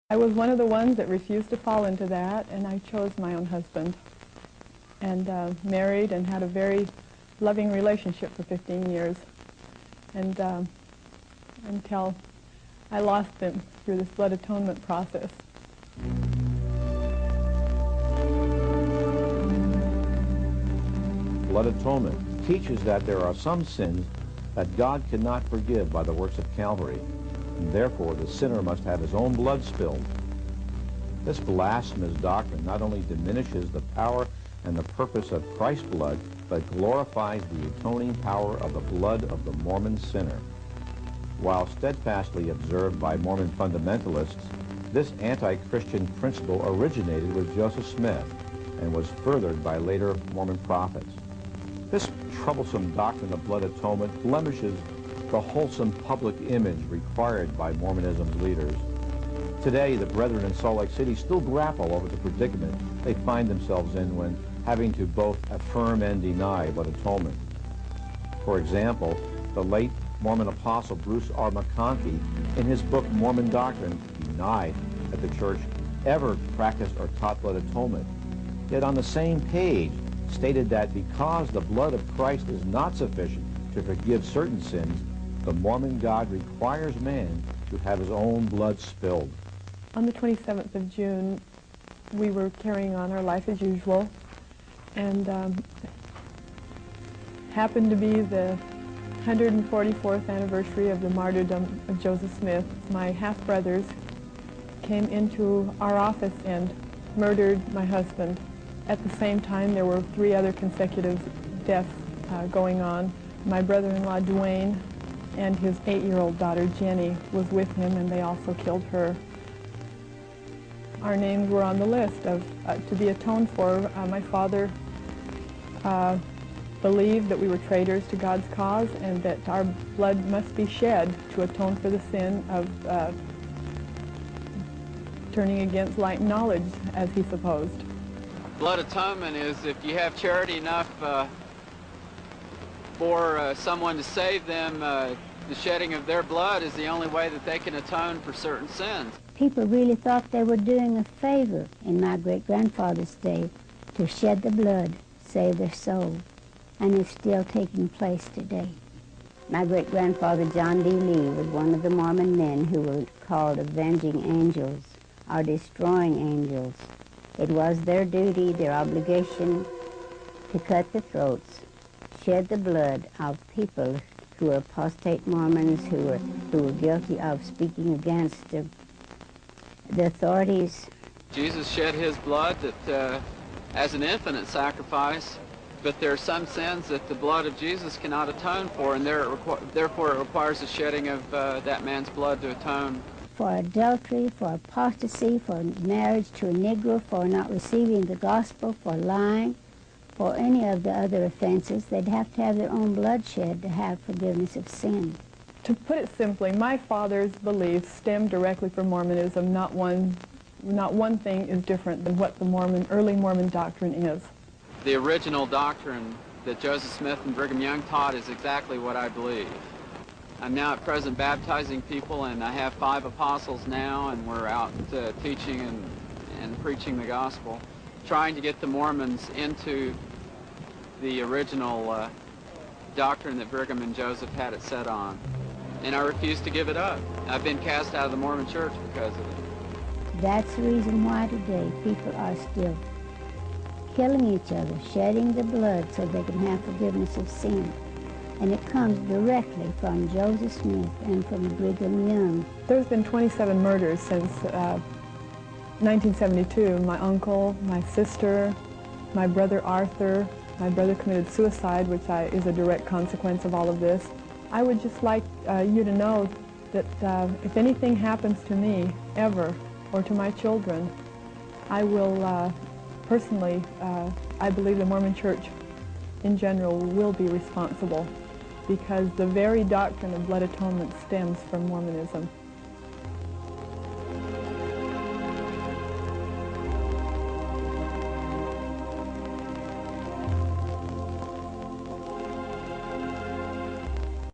I was one of the ones that refused to fall into that, and I chose my own husband, and married and had a very loving relationship for 15 years, and until I lost him through this blood atonement process. Blood atonement teaches that there are some sins that God cannot forgive by the works of Calvary, and therefore the sinner must have his own blood spilled. This blasphemous doctrine not only diminishes the power and the purpose of Christ's blood, but glorifies the atoning power of the blood of the Mormon sinner. While steadfastly observed by Mormon fundamentalists, this anti-Christian principle originated with Joseph Smith and was furthered by later Mormon prophets. This troublesome doctrine of blood atonement blemishes the wholesome public image required by Mormonism's leaders. Today, the brethren in Salt Lake City still grapple over the predicament they find themselves in when having to both affirm and deny blood atonement. For example, the late Mormon apostle Bruce R. McConkie, in his book Mormon Doctrine, denied that the church ever practiced or taught blood atonement, yet on the same page stated that because the blood of Christ is not sufficient to forgive certain sins, the Mormon God requires man to have his own blood spilled. On the 27th of June, we were carrying on our life as usual, and happened to be the 144th anniversary of the martyrdom of Joseph Smith. My half-brothers came into our office and murdered my husband. At the same time, there were 3 other consecutive deaths going on. My brother-in-law, Dwayne, and his 8-year-old daughter, Jenny, was with him, and they also killed her. Our names were on the list of to be atoned for. My father believed that we were traitors to God's cause and that our blood must be shed to atone for the sin of turning against light knowledge, as he supposed. Blood atonement is if you have charity enough for someone to save them, the shedding of their blood is the only way that they can atone for certain sins. People really thought they were doing a favor in my great-grandfather's day to shed the blood, save their soul, and it's still taking place today. My great-grandfather, John D. Lee, was one of the Mormon men who were called avenging angels, or destroying angels. It was their duty, their obligation, to cut the throats, shed the blood of people who were apostate Mormons, who were guilty of speaking against the authorities. Jesus shed his blood that, as an infinite sacrifice, but there are some sins that the blood of Jesus cannot atone for, and therefore it requires the shedding of that man's blood to atone. For adultery, for apostasy, for marriage to a Negro, for not receiving the gospel, for lying, for any of the other offenses, they'd have to have their own blood shed to have forgiveness of sin. To put it simply, my father's beliefs stem directly from Mormonism. Not one thing is different than what the early Mormon doctrine is. The original doctrine that Joseph Smith and Brigham Young taught is exactly what I believe. I'm now at present baptizing people, and I have 5 apostles now, and we're out teaching and preaching the gospel, trying to get the Mormons into the original doctrine that Brigham and Joseph had it set on. And I refuse to give it up. I've been cast out of the Mormon church because of it. That's the reason why today people are still killing each other, shedding the blood so they can have forgiveness of sin. And it comes directly from Joseph Smith and from Brigham Young. There's been 27 murders since 1972. My uncle, my sister, my brother Arthur. My brother committed suicide, which is a direct consequence of all of this. I would just like you to know that if anything happens to me, ever, or to my children, I will personally, I believe the Mormon Church in general will be responsible, because the very doctrine of blood atonement stems from Mormonism.